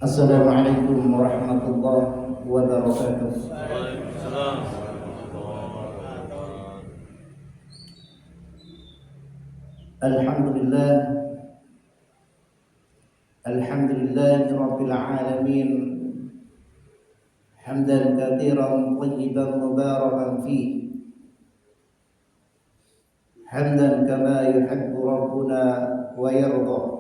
Assalamualaikum warahmatullahi wabarakatuh. Waalaikumsalam. Alhamdulillah, alhamdulillahi rabbil alamin. Hamdan katsiran thayyiban mubarakan fihi. Hamdan kama yuhibbu rabbuna wa yarda.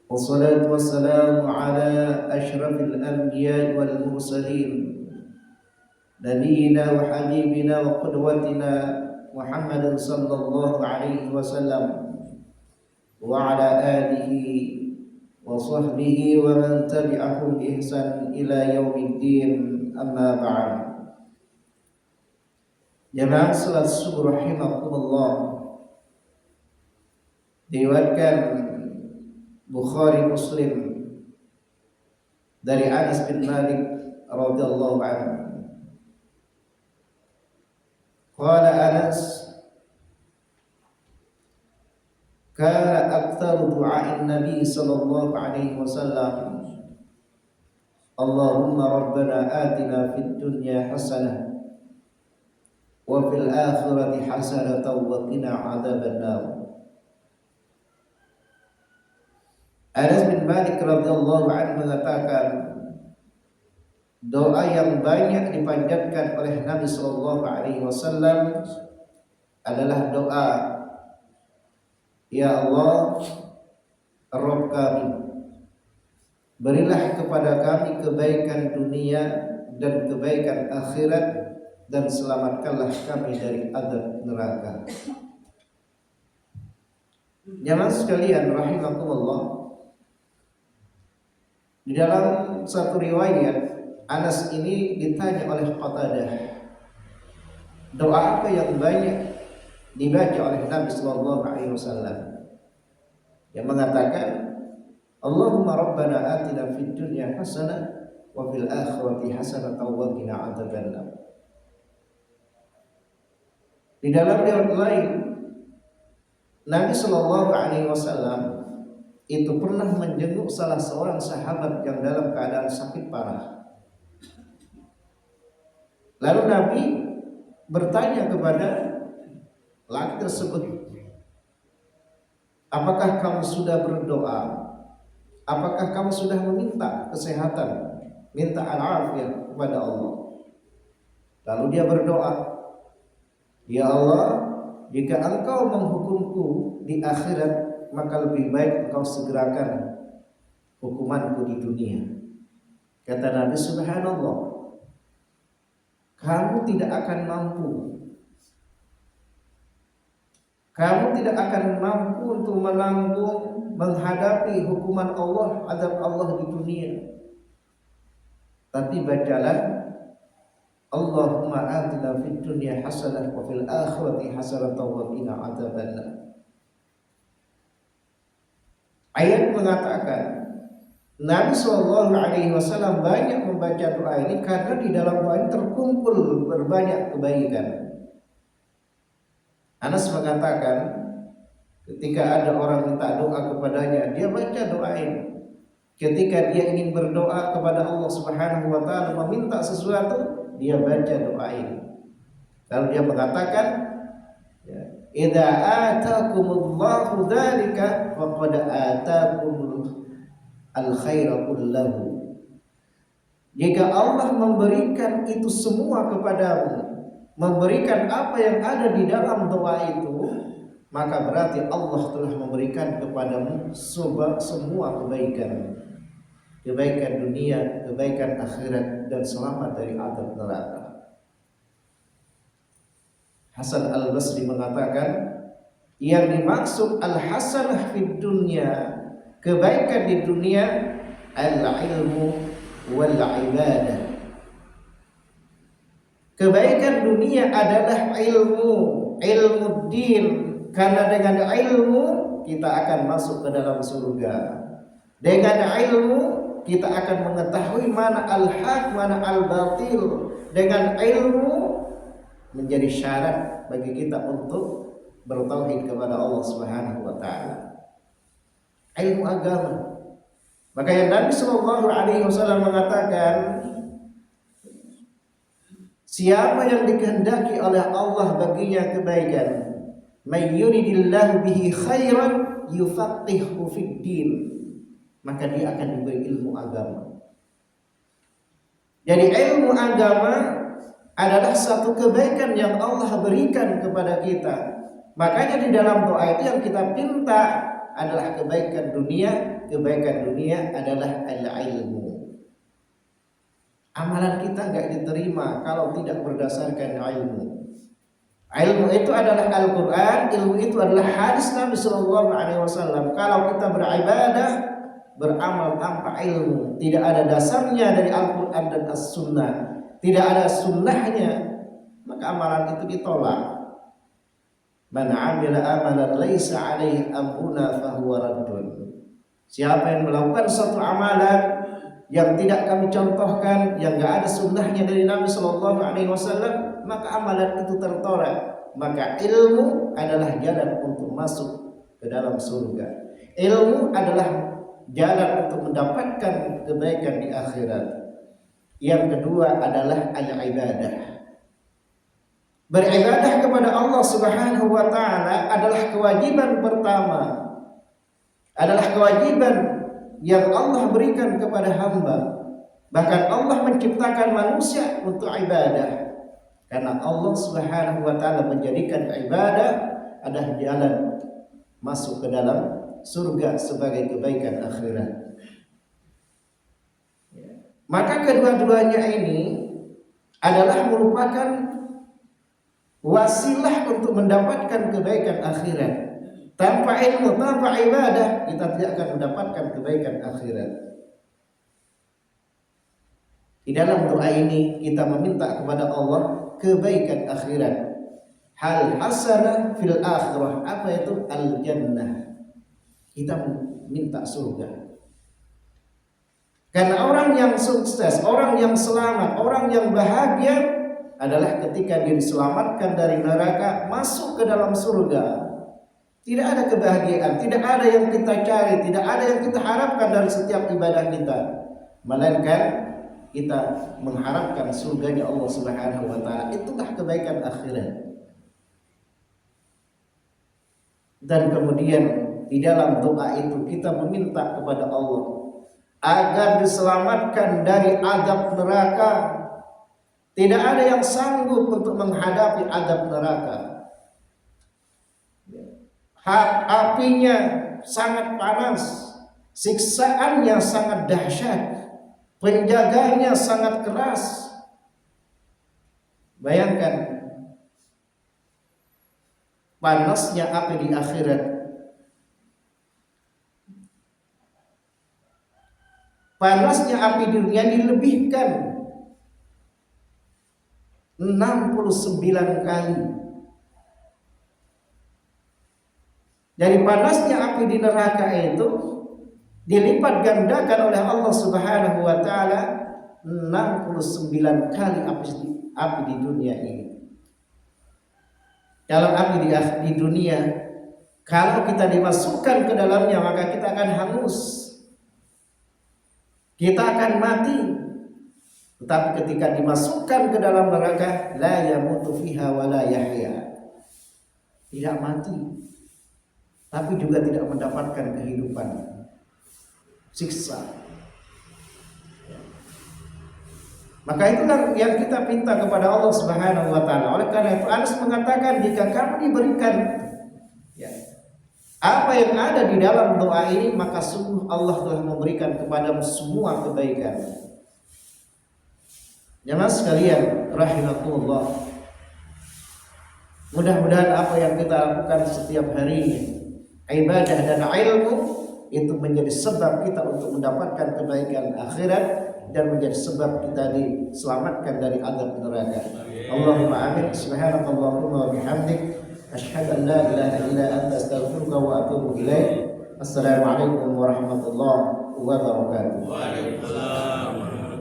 Wassalatu wassalamu ala asyrafil anbiya'i wal mursalin, nabiyyina wa habibina wa qudwatina Muhammadin sallallahu alaihi wasallam wa ala alihi wa sahbihi wa man tabi'ahum bi ihsan ila yaumiddin, amma ba'd. Jamaah salat subuh rahimakumullah. Diriwayatkan Bukhari Muslim dari Anas bin Malik radhiyallahu anhu. Qala Anas, kana aktsar du'a'in Nabi sallallahu alaihi wasallam, Allahumma rabbana atina fid dunya hasanah wa fil akhirati hasanah wa qina adzabannar. Anas bin Malik radhiyallahu anhu mengatakan, doa yang banyak dipanjatkan oleh Nabi sallallahu alaihi wasallam adalah doa, ya Allah, Rabb kami, berilah kepada kami kebaikan dunia dan kebaikan akhirat, dan selamatkanlah kami dari azab neraka. Jamaah sekalian rahimakumullah, di dalam satu riwayat Anas ini ditanya oleh Qatadah, doa apa yang banyak dibaca oleh Nabi sallallahu alaihi wasallam? Yang mengatakan, Allahumma rabbana atina fid dunya hasanah wa fil akhirati hasanah wa qina adzabannar. Di dalam riwayat lain, Nabi sallallahu alaihi wasallam itu pernah menjenguk salah seorang sahabat yang dalam keadaan sakit parah. Lalu Nabi bertanya kepada laki tersebut, apakah kamu sudah berdoa? Apakah kamu sudah meminta kesehatan, minta al-afiyah kepada Allah? Lalu dia berdoa, ya Allah, jika engkau menghukumku di akhirat, maka lebih baik engkau segerakan hukumanku di dunia. Kata Nabi, subhanallah, kamu tidak akan mampu, untuk menanggung, menghadapi hukuman Allah, azab Allah di dunia. Tapi bacalah, Allahumma atina fid dunya hasanah wa fil akhirati hasanah wa qina adzabannar. Ayat mengatakan Nabi sallallahu alaihi wasallam banyak membaca doa ini karena di dalam doa ini terkumpul berbanyak kebaikan. Anas mengatakan, ketika ada orang minta doa kepadanya, dia baca doa ini. Ketika dia ingin berdoa kepada Allah Subhanahu wa taala meminta sesuatu, dia baca doa ini. Lalu dia mengatakan, idza atakumullahu dzalika faqad atakumul al-khaira kullahu. Jika Allah memberikan itu semua kepadamu, memberikan apa yang ada di dalam doa itu, maka berarti Allah telah memberikan kepadamu semua kebaikan. Kebaikan dunia, kebaikan akhirat, dan selamat dari azab neraka. Hasan al-Basri mengatakan, yang dimaksud al-hasanah fid dunya, kebaikan di dunia, al-ilmu wal ibadah. Kebaikan dunia adalah ilmu din, karena dengan ilmu kita akan masuk ke dalam surga. Dengan ilmu kita akan mengetahui mana al-haq, mana al-batil. Dengan ilmu menjadi syarat bagi kita untuk bertauhid kepada Allah Subhanahu wa taala. ilmu agama. Makanya Nabi Shallallahu Alaihi Wasallam mengatakan, siapa yang dikehendaki oleh Allah baginya kebaikan, may yuridillahu bihi khairan yufaqihu fid din, maka dia akan diberi ilmu agama. Jadi ilmu agama adalah satu kebaikan yang Allah berikan kepada kita. Makanya di dalam doa itu yang kita minta adalah kebaikan dunia. Kebaikan dunia adalah al-ilmu. Amalan kita enggak diterima kalau tidak berdasarkan ilmu. Ilmu itu adalah Al-Quran, ilmu itu adalah hadis Nabi Sallallahu Alaihi Wasallam. Kalau kita beribadah, beramal tanpa ilmu, tidak ada dasarnya dari Al-Quran dan As-Sunnah, tidak ada sunnahnya, maka amalan itu ditolak. Man amila amalan laisa alaihi amruna fahuwa raddun. Siapa yang melakukan suatu amalan yang tidak kami contohkan, yang enggak ada sunnahnya dari Nabi Sallallahu Alaihi Wasallam, maka amalan itu tertolak. Maka ilmu adalah jalan untuk masuk ke dalam surga. Ilmu adalah jalan untuk mendapatkan kebaikan di akhirat. Yang kedua adalah al-ibadah. Beribadah kepada Allah Subhanahu wa taala adalah kewajiban pertama. Adalah kewajiban yang Allah berikan kepada hamba. Bahkan Allah menciptakan manusia untuk ibadah. Karena Allah Subhanahu wa taala menjadikan ibadah adalah jalan masuk ke dalam surga sebagai kebaikan akhirat. Maka kedua-duanya ini adalah merupakan wasilah untuk mendapatkan kebaikan akhirat. Tanpa ilmu, tanpa ibadah, kita tidak akan mendapatkan kebaikan akhirat. Di dalam doa ini kita meminta kepada Allah kebaikan akhirat. Hal hasanah fil akhirah. Apa itu? Al-jannah. Kita minta surga. Karena orang yang sukses, orang yang selamat, orang yang bahagia adalah ketika dia diselamatkan dari neraka, masuk ke dalam surga. Tidak ada kebahagiaan, tidak ada yang kita cari, tidak ada yang kita harapkan dari setiap ibadah kita, melainkan kita mengharapkan surganya Allah Subhanahu wa taala. Itulah kebaikan akhirat. Dan kemudian di dalam doa itu kita meminta kepada Allah agar diselamatkan dari azab neraka. Tidak ada yang sanggup untuk menghadapi azab neraka. Apinya sangat panas, siksaannya sangat dahsyat, penjaganya sangat keras. Bayangkan panasnya api di akhirat. Panasnya api di dunia dilebihkan 69 kali. Dari panasnya api di neraka itu dilipat gandakan oleh Allah Subhanahu wa taala 69 kali api di dunia ini. Dalam api di dunia, kalau kita dimasukkan ke dalamnya maka kita akan hangus. Kita akan mati. Tetapi ketika dimasukkan ke dalam neraka, la yamutu fiha wa la yahya. Tidak mati, tapi juga tidak mendapatkan kehidupan. Siksa. Maka itulah yang kita minta kepada Allah Subhanahu wa taala. Oleh karena itu Anas mengatakan, jika kamu diberikan apa yang ada di dalam doa ini, maka sungguh Allah telah memberikan kepadamu semua kebaikan. Jemaah sekalian rahimakumullah, mudah-mudahan apa yang kita lakukan setiap hari, ibadah dan ilmu, itu menjadi sebab kita untuk mendapatkan kebaikan akhirat dan menjadi sebab kita diselamatkan dari azab neraka. Allahumma amin. Subhanakallahumma wa bihamdik, asyhadu an la ilaha illa anta, astaghfiruka wa atubu ilaik. Assalamualaikum warahmatullahi wabarakatuh. Waalaikumsalam.